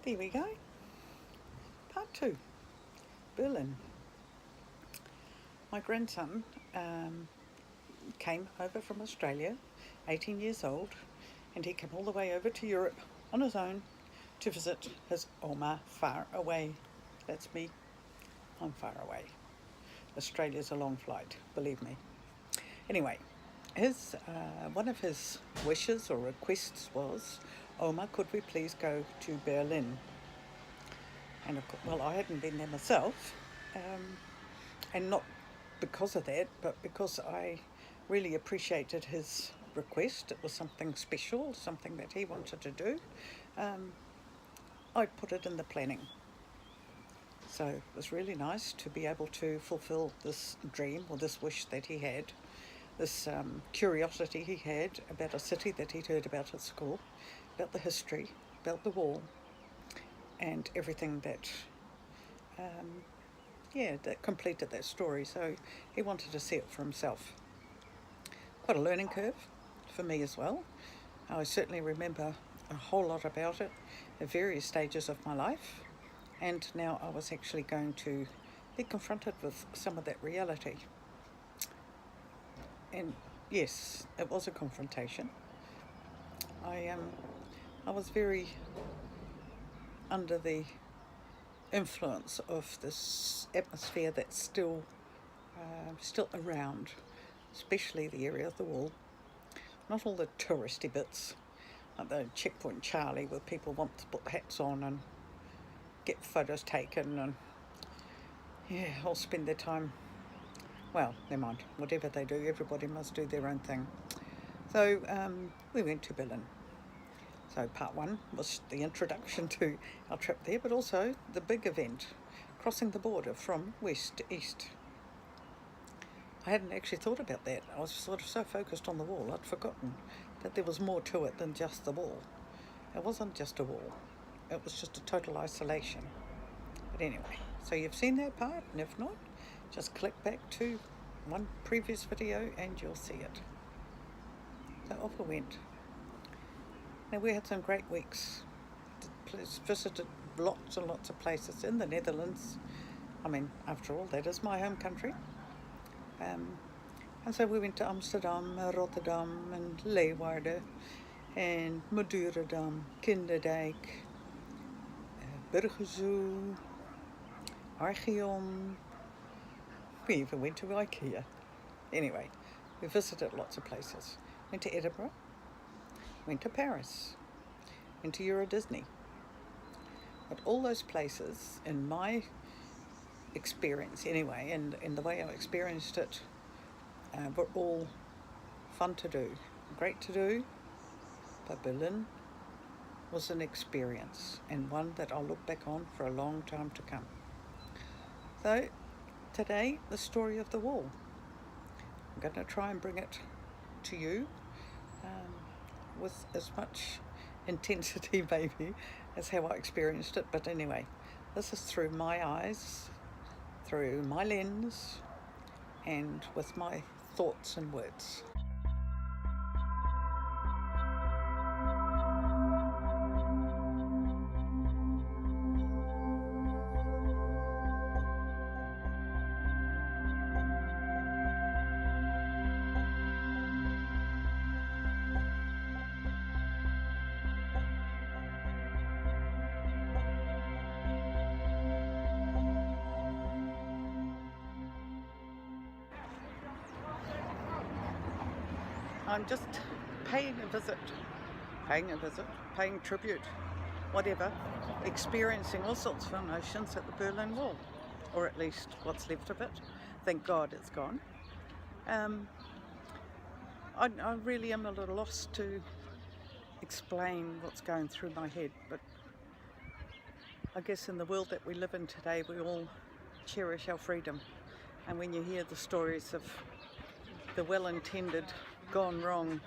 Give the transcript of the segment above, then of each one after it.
There we go. Part 2. Berlin. My grandson came over from Australia, 18 years old, and he came all the way over to Europe on his own to visit his Oma far away. That's me. I'm far away. Australia's a long flight, believe me. Anyway, one of his wishes or requests was, Oma, could we please go to Berlin? And I hadn't been there myself, and not because of that, but because I really appreciated his request. It was something special, something that he wanted to do. I put it in the planning. So it was really nice to be able to fulfill this dream or this wish that he had, this curiosity he had about a city that he'd heard about at school, about the history, about the wall, and everything that that completed that story. So he wanted to see it for himself. Quite a learning curve for me as well. I certainly remember a whole lot about it at various stages of my life, and now I was actually going to be confronted with some of that reality. And yes, it was a confrontation. I was very under the influence of this atmosphere that's still around, especially the area of the wall. Not all the touristy bits, like the Checkpoint Charlie, where people want to put hats on and get photos taken and all spend their time. Well, never mind. Whatever they do, everybody must do their own thing. So we went to Berlin. So part 1 was the introduction to our trip there, but also the big event, crossing the border from west to east. I hadn't actually thought about that. I was sort of so focused on the wall, I'd forgotten that there was more to it than just the wall. It wasn't just a wall. It was just a total isolation. But anyway, so you've seen that part, and if not, just click back to one previous video and you'll see it. So off we went. Now, we had some great weeks. Visited lots and lots of places in the Netherlands. I mean, after all, that is my home country. And so we went to Amsterdam, Rotterdam and Leeuwarden and Madurodam, Kinderdijk, Burgerzoe, Archeon. We even went to IKEA. Anyway, we visited lots of places. Went to Edinburgh, went to Paris, went to Euro Disney. But all those places, in my experience anyway, and in the way I experienced it, were all fun to do, great to do, but Berlin was an experience, and one that I'll look back on for a long time to come. So today, the story of the wall. I'm going to try and bring it to you with as much intensity maybe as how I experienced it, but anyway, this is through my eyes, through my lens, and with my thoughts and words. I'm just paying tribute, whatever, experiencing all sorts of emotions at the Berlin Wall, or at least what's left of it. Thank God it's gone. I really am a little lost to explain what's going through my head, but I guess in the world that we live in today, we all cherish our freedom. And when you hear the stories of the well-intended gone wrong,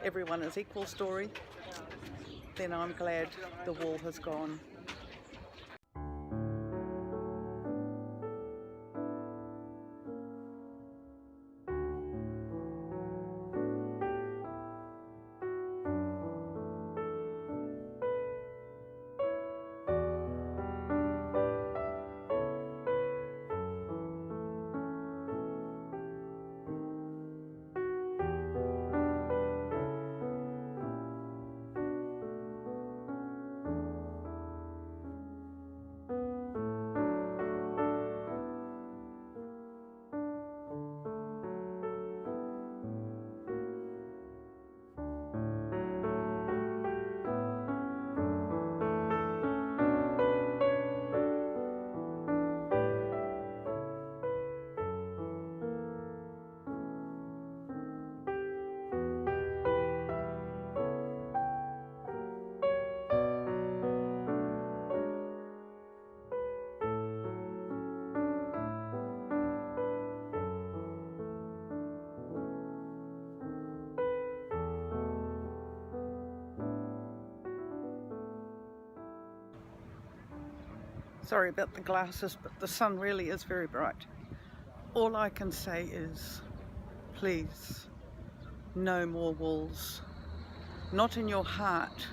everyone is equal story, then I'm glad the wall has gone. Sorry about the glasses, but the sun really is very bright. All I can say is, please, no more walls. Not in your heart,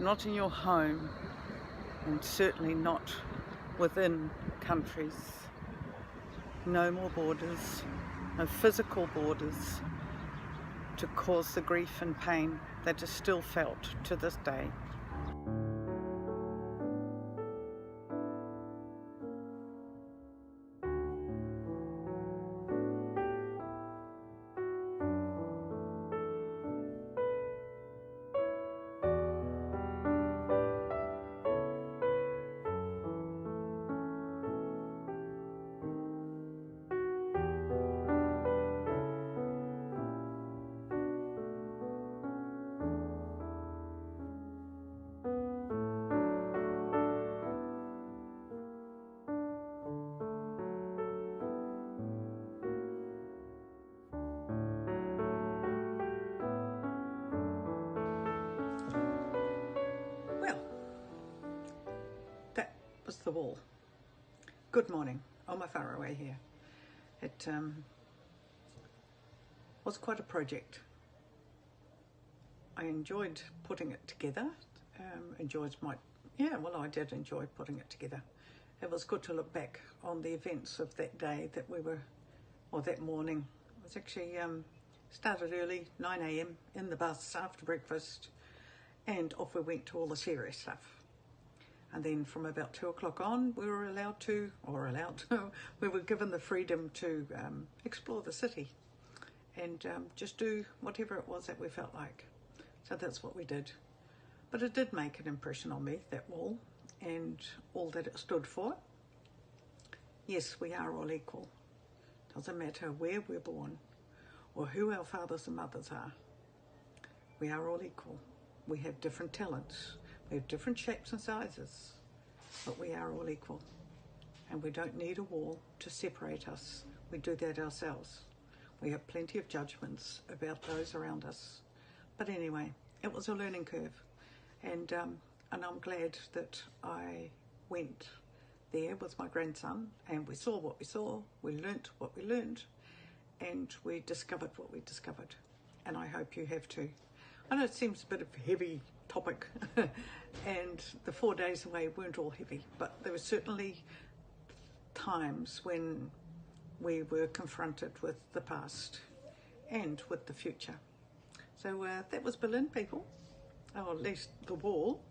not in your home, and certainly not within countries. No more borders, no physical borders to cause the grief and pain that is still felt to this day. Well, that was the wall. Good morning, Oma Faraway here. It was quite a project. I enjoyed putting it together. I did enjoy putting it together. It was good to look back on the events of that day that morning. It was actually started early, 9 a.m. in the bus after breakfast, and off we went to all the serious stuff. And then from about 2 o'clock on, we were we were given the freedom to explore the city and just do whatever it was that we felt like. So that's what we did. But it did make an impression on me, that wall, and all that it stood for. Yes, we are all equal. Doesn't matter where we're born or who our fathers and mothers are. We are all equal. We have different talents. We have different shapes and sizes, but we are all equal. And we don't need a wall to separate us. We do that ourselves. We have plenty of judgments about those around us. But anyway, it was a learning curve. And I'm glad that I went there with my grandson and we saw what we saw, we learnt what we learnt, and we discovered what we discovered. And I hope you have too. I know it seems a bit of a heavy topic and the 4 days away weren't all heavy, but there were certainly times when we were confronted with the past and with the future. So that was Berlin, people. Or at least the wall.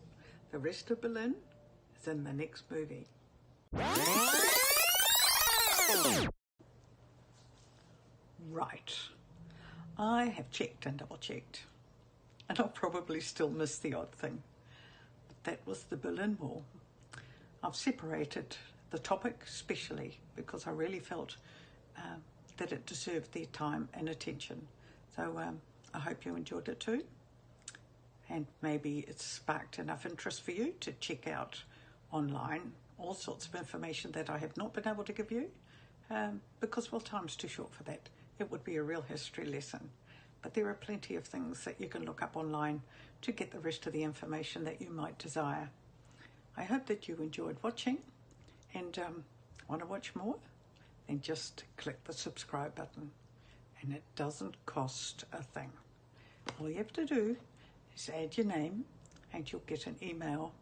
The rest of Berlin is in the next movie. Right. I have checked and double checked, and I'll probably still miss the odd thing. But that was the Berlin Wall. I've separated the topic specially because I really felt that it deserved their time and attention. So I hope you enjoyed it too. And maybe it's sparked enough interest for you to check out online all sorts of information that I have not been able to give you because, well, time's too short for that. It would be a real history lesson. But there are plenty of things that you can look up online to get the rest of the information that you might desire. I hope that you enjoyed watching, and want to watch more? Then just click the subscribe button, and it doesn't cost a thing. All you have to do is add your name and you'll get an email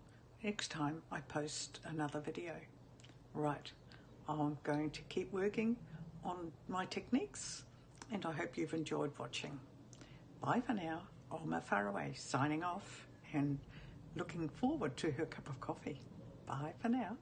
next time I post another video. Right, I'm going to keep working on my techniques, and I hope you've enjoyed watching. Bye for now. Oma Faraway signing off and looking forward to her cup of coffee. Bye for now.